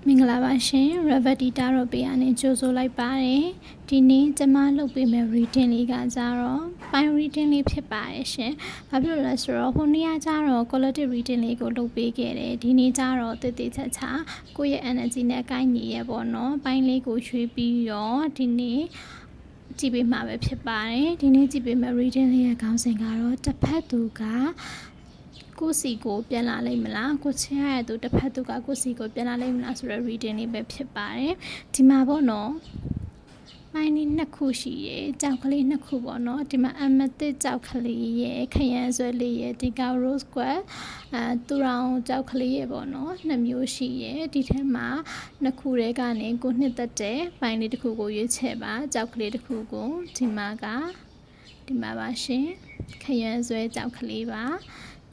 မင်္ဂလာပါရှင် Revati တာတော့ပေးရနေကြိုဆိုလိုက်ပါတယ်ဒီနေ့ကျမလုပ်ပေးမယ့် reading လေးကကြတော့ ပိုင်း reading လေးဖြစ်ပါတယ်ရှင်ဘာဖြစ်လို့လဲဆိုတော့ဟိုနေ့ကကြတော့ collective reading လေးကိုလုပ်ပေးခဲ့တယ်ဒီနေ့ကြတော့တည်တည်ချာချာကိုယ့်ရဲ့ energy နဲ့ကိုင်းညီရဲ့ပေါ့နော်ပိုင်းလေးကိုရွှေ့ပြီးတော့ဒီနေ့ကြည့်ပေးမှာပဲဖြစ်ပါတယ်ဒီနေ့ကြည့်ပေးမယ့် reading လေးရဲ့ခေါင်းစဉ်ကတော့တစ်ဖက်သူကကိုစီကိုပြန်လာလိမ့်မလားကိုချင်းရတဲ့သူတစ်ဖက်သူကကိုစီကိုပြန်လာလိမ့်မလားဆိုတော့ reading လေးပဲဖြစ်ပါတယ်ဒီမှာပေါ့နော်ပိုင်းလေးနှစ်ခုရှိရဲ့ကြောက်ကလေးနှစ်ခုပေါ့နော်ဒီမှာ amethyst ကြောက်ကလေးရဲ့ခရမ်းဆွဲလေးရဲ့ဒီက rose quartz တူရောင်ကြောက်ကလေးရဲ့ပေါ့နော်နှစ်မျိုးရှိရဲ့ဒီထဲမှာနှစ်ခုတည်းကနေကိုနှစ်သက်တဲ့ပိုင်းလေးတစ်ခုကိုရွေးချယ်ပါကြောက်ကလေးတစ်ခုကိုဒီမှာပါရှင်ခရမ်းဆွဲကြောက်ကလေးပါ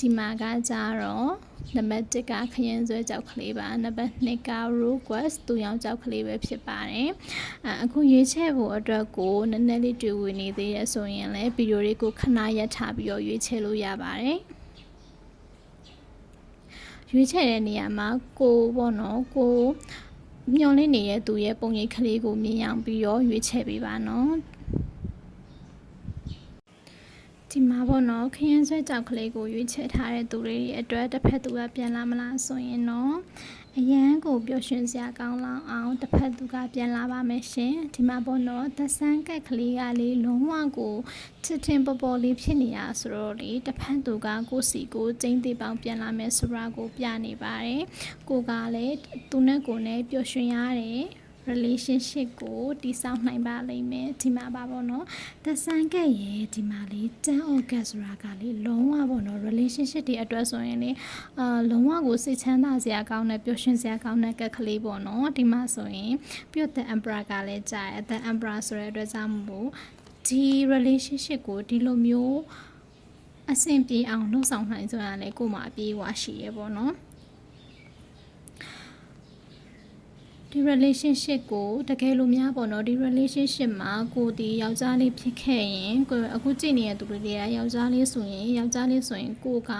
ဒီမှာကကြတော့နံပါတ်1ကခရင်ဆွဲကြောက်ကလေးပါနံပါတ်2က rose quartz တူရောင်ကြောက်ကလေးပဲဖြစ်ပါတယ်အခုရွေးချယ်ဖို့အတွက်ကိုနည်းနည်းလေးတွေ့ဝင်နေသေးရဆိုရင်လည်းဗီဒီယိုလေးကိုခဏရပ်ထားပြီးတော့ရွေးချယ်လို့ရပါတယ်ရွေးချယ်တဲ့နေရာမှာကိုပေါ့နော်ကိုမျောလင့်နေတဲ့သူရဲ့ပုံရိပ်ကလေးကိုမြင်အောင်ပြီးတော့ရွေးချယ်ပေးပါနော်ဒီမှာပေါ့နော်ခရင်ဆွဲကြောက်ကလေးကိုရွေးချယ်ထားတဲ့သူတွေအတွက်တစ်ဖက်သူကပြန်လာမလားဆိုရင်တော့အရန်ကိုပျော်ရွှင်စရာကောင်းလောက်အောင်တစ်ဖက်သူကပြန်လာပါမယ်ရှင်ဒီမှာပေါ့နော်သက်ဆန်းကက်ကလေးကလေးလုံးဝကိုချစ်တင်ပေါ်ပေါ်လေးဖြစ်နေရဆိုတော့လေတစ်ဖက်သူကကိုစီကိုကျင်းသေးပေါင်းပြန်လာမယ်ဆိုတာကိုပြနေပါတယ်ကိုကလည်းသူနဲ့ကိုနဲ့ပျော်ရွှင်ရတယ်relationship ကိုတည်ဆောက်နိုင်ပါလိမ့်မယ်ဒီမှာပါပေါ့နော်သက်ဆန်းကက်ရဲ့ဒီမှာလေးတန်း organ ဆိုတာကလေးလုံးဝပေါ့နော် relationship တွေအတွက်ဆိုရင်လေလုံးဝကိုစိတ်ချမ်းသာစရာကောင်းတဲ့ပျော်ရွှင်စရာကောင်းတဲ့ကက်ကလေးပေါ့နော်ဒီမှာဆိုရင်ပြီးတော့ the emperor ကလည်းကြာတယ် the emperor ဆိုတဲ့အတွက်ကြောင့်မို့ဒီ relationship ကိုဒီလိုမျိုးအဆင်ပြေအောင်လုပ်ဆောင်နိုင်ဆိုရင်လည်းကို့မှာအပြေးအဝရှိရပေါ့နော်ဒီ relationship ကိုတကယ်လို့များပေါ့နော်ဒီ relationship မှာကိုဒီယောက်ျားလေးဖြစ်ခဲ့ရင်ကိုအခုကြည့်နေတဲ့သူတွေကယောက်ျားလေးဆိုရင်ကိုက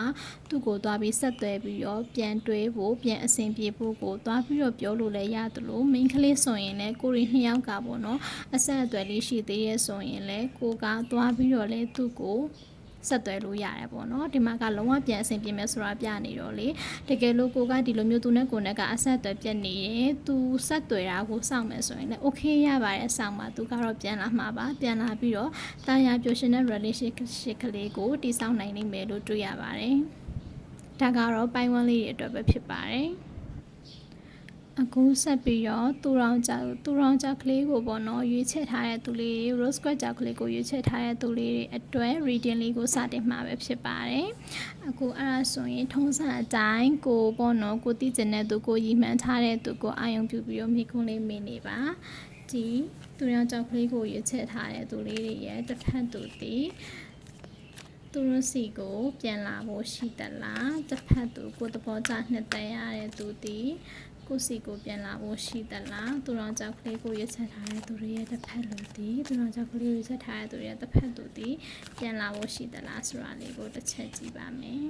သူ့ကိုသွားပြီးဆက်သွယ်ပြီးတော့ပြန်တွဲဖို့ပြန်အဆင်ပြေဖို့ကိုသွားပြီးတော့ပြောလို့လည်းရတယ်လို့ main ကလေးဆိုရင်လည်းကိုရီနှစ်ယောက်ကပေါ့နော်အဆက်အသွယ်လေးရှိသေးရဲ့ဆိုရင်လည်းကိုကသွားပြီးတော့လည်းသူ့ကိုဆက်သွယ်လို့ရတယ်ပေါ့နော်ဒီမှာကလုံးဝပြန်အဆင်ပြေမယ်ဆိုတာပြနေတော့လေတကယ်လို့ကိုကဒီလိုမျိုးသူနဲ့ကိုနဲ့ကအဆက်အသွယ်ပြတ်နေရင်သူဆက်သွယ်တာကိုစောင့်မယ်ဆိုရင်လည်း okay ရပါတယ်စောင့်ပါသူကတော့ပြန်လာမှာပါပြန်လာပြီးတော့တာယာပျော်ရွှင်တဲ့ relationship ကလေးကိုတည်ဆောက်နိုင်နိုင်မယ်လို့တွေ့ရပါတယ်ဒါကတော့ပိုင်းဝန်းလေးတွေအတွက်ပဲဖြစ်ပါတယ်အခုဆက်ပြီးတော့တူရောင်ကြောက်ကလေးကိုပေါ့နော်ရွေးချယ်ထားတဲ့သူလေး rose quartz ကြောက်ကလေးကိုရွေးချယ်ထားတဲ့သူလေးတွေအတွက် reading လေးကိုစတင်မှာပဲဖြစ်ပါတယ်အခုအဲ့ဒါဆိုရင်ထုံးစံအတိုင်းကိုပေါ့နော်ကိုသိကျင်တဲ့သူကိုရည်မှန်းထားတဲ့သူကိုအာရုံပြုပြီးတော့မိကုန်းလေးမေးနေပါဒီတူရောင်ကြောက်ကလေးကိုရွေးချယ်ထားတဲ့သူလေးတွေရဲ့တစ်ဖက်သူတည်သူတို့စီကိုပြန်လာဖို့ရှိသလားတစ်ဖက်သူကိုသဘောကျနှစ်သက်ရတဲ့သူတည်ကိုစီကိုပြန်လာဖို့ရှိသလားသူတော်ကြောက်ကလေးကိုရွေးချယ်ထားတဲ့သူတွေရဲ့တစ်ဖက်လူတီသူတော်ကြောက်ကလေးရွေးချယ်ထားတဲ့သူတွေရဲ့တစ်ဖက်သူတီပြန်လာဖို့ရှိသလားဆိုတာလေးကိုတစ်ချက်ကြည့်ပါမယ်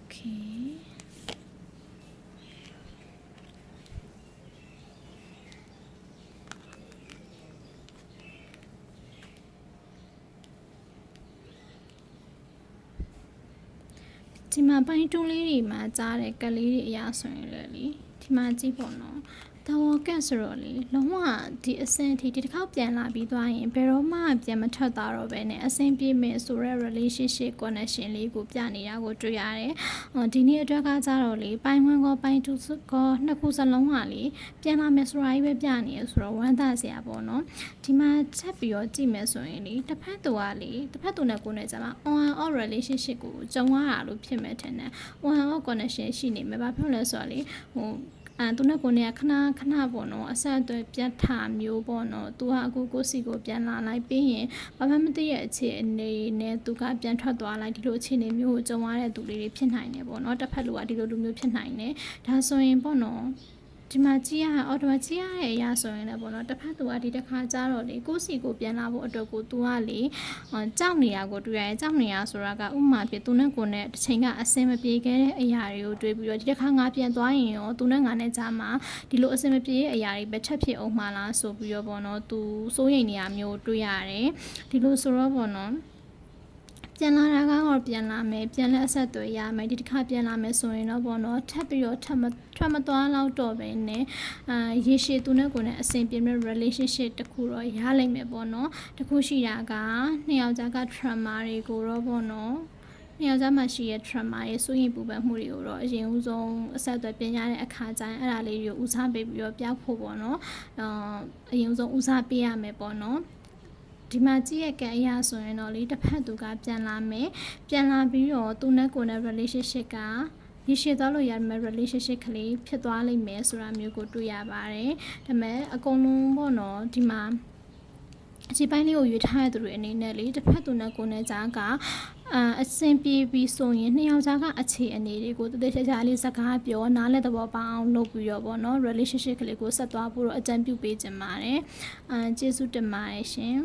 Okay ဒီမှာပိုင်းတူးလေးတွေမှာကြားတဲ့ကလေးတွေအရာဆိုရင်လေဒီမှာကြည့်ပေါ့နော်တဝကက်ဆိုတော့လေလုံးဝဒီအစင်ဒီတစ်ခေါက်ပြန်လာပြီးသွားရင်ဘယ်တော့မှပြန်မထွက်သွားတော့ပဲနဲ့အစင်ပြေမယ်ဆိုတဲ့ relationship connection လေးကိုပြနေတာကိုတွေ့ရတယ်ဒီနေ့အတွက်ကကြတော့လေပိုင်းဝန်းကောပိုင်းတူကောနှစ်ခုစလုံးကလေပြန်လာမယ်ဆိုတာကြီးပဲပြနေရဆိုတော့ဝမ်းသာစရာပေါ့နော်ဒီမှာချက်ပြီးတော့ကြည့်မယ်ဆိုရင်လေတစ်ဖက်သူနဲ့ကိုယ်နဲ့ကြာမှာ on and off relationship ကိုကြုံရတာလို့ဖြစ်မဲ့ထင်တယ် on and off connection ရှိနေမှာဘာဖြစ်လဲဆိုတော့လေသူနဲ့ကိုနေခဏပေါ့နော်အဆက်အသွယ်ပြတ်တာမျိုးပေါ့နော်သူကအခုကိုစီကိုပြန်လာလိုက်ပြီးရင်ဘာမှမသိရဲ့အခြေအနေနဲ့သူကပြန်ထွက်သွားလိုက်ဒီလိုအခြေအနေမျိုးကိုကြုံရတဲ့သူလေးတွေဖြစ်နိုင်တယ်ပေါ့နော်တစ်ဖက်လူကဒီလိုလူမျိုးဖြစ်နိုင်တယ်ဒါဆိုရင်ပေါ့နော် ဒီမှာကြည့်ရအော်ဒီမှာကြည့်ရတဲ့အရာဆိုရင်လည်းပေါ့နော်တစ်ဖက်သူကဒီတစ်ခါကြတော့လေကိုယ့်စီကိုပြန်လာဖို့အတွက်ကို तू ကလေကြောက်နေရကိုတွေ့ရတယ်ကြောက်နေရဆိုတာကဥမာဖြစ်သူနဲ့ကိုယ်နဲ့တစ်ချိန်ကအဆင်မပြေခဲ့တဲ့အရာတွေကိုတွေးပြီးတော့ဒီတစ်ခါငါပြန်သွားရင်ရောသူနဲ့ငါနဲ့ကြားမှာဒီလိုအဆင်မပြေတဲ့အရာတွေပဲထပ်ဖြစ်အောင်မှာလားဆိုပြီးတော့ပေါ့နော် तू စိုးရိမ်နေရမျိုးတွေ့ရတယ်ဒီလိုဆိုတော့ပေါ့နော်ပြန်လာတာကတော့ပြန်လာမယ်ပြန်လဲအဆက်သွယ်ရမယ်ဒီတစ်ခါပြန်လာမယ်ဆိုရင်တော့ပေါ့နော်ထပ်ပြီးတော့ထွက်မသွားတော့တော့ပဲနဲ့ရေရှည်သူနဲ့ကိုယ်နဲ့အဆင်ပြေမဲ့ relationship တခုတော့ရလိမ့်မယ်ပေါ့နော်တခုရှိတာကနှစ်ယောက်ကြားက trauma တွေကိုတော့ပေါ့နော်နှစ်ယောက်ကြားမှာရှိရဲ့ trauma ရဲ့စိုးရိမ်ပူပန်မှုတွေကိုတော့အရင်ဦးဆုံးအဆက်အသွယ်ပြင်ရတဲ့အခါကျရင်အဲ့ဒါလေးတွေကိုဦးစားပေးပြီးတော့ပြောက်ဖို့ပေါ့နော်အရင်ဦးဆုံးဦးစားပေးရမယ်ပေါ့နော်ဒီမှာကြည့်ရတဲ့အရာဆိုရင်တော့လေတစ်ဖက်သူကပြန်လာမယ်ပြန်လာပြီးတော့သူနဲ့ကိုယ်နဲ့ relationship ကရရှိသွားလို့ရမယ့် relationship ကလေးဖြစ်သွားလိမ့်မယ်ဆိုတာမျိုးကိုတွေ့ရပါတယ်ဒါပေမဲ့အကုန်လုံးပေါ့နော်ဒီမှာအခြေပိုင်းလေးကိုရွေးထားတဲ့သူတွေအနေနဲ့လေတစ်ဖက်သူနဲ့ကိုယ်နဲ့ကြားကအဆင်ပြေပြီးဆိုရင်နှစ်ယောက်ကြားကအခြေအနေတွေကိုတည်တည်ချာချာလေးစကားပြောနားလည်သဘောပေါက်အောင်လုပ်ပြီးတော့ပေါ့နော် relationship ကလေးကိုဆက်သွားဖို့တော့အကြံပြုပေးချင်ပါတယ်ကျေးဇူးတင်ပါတယ်ရှင်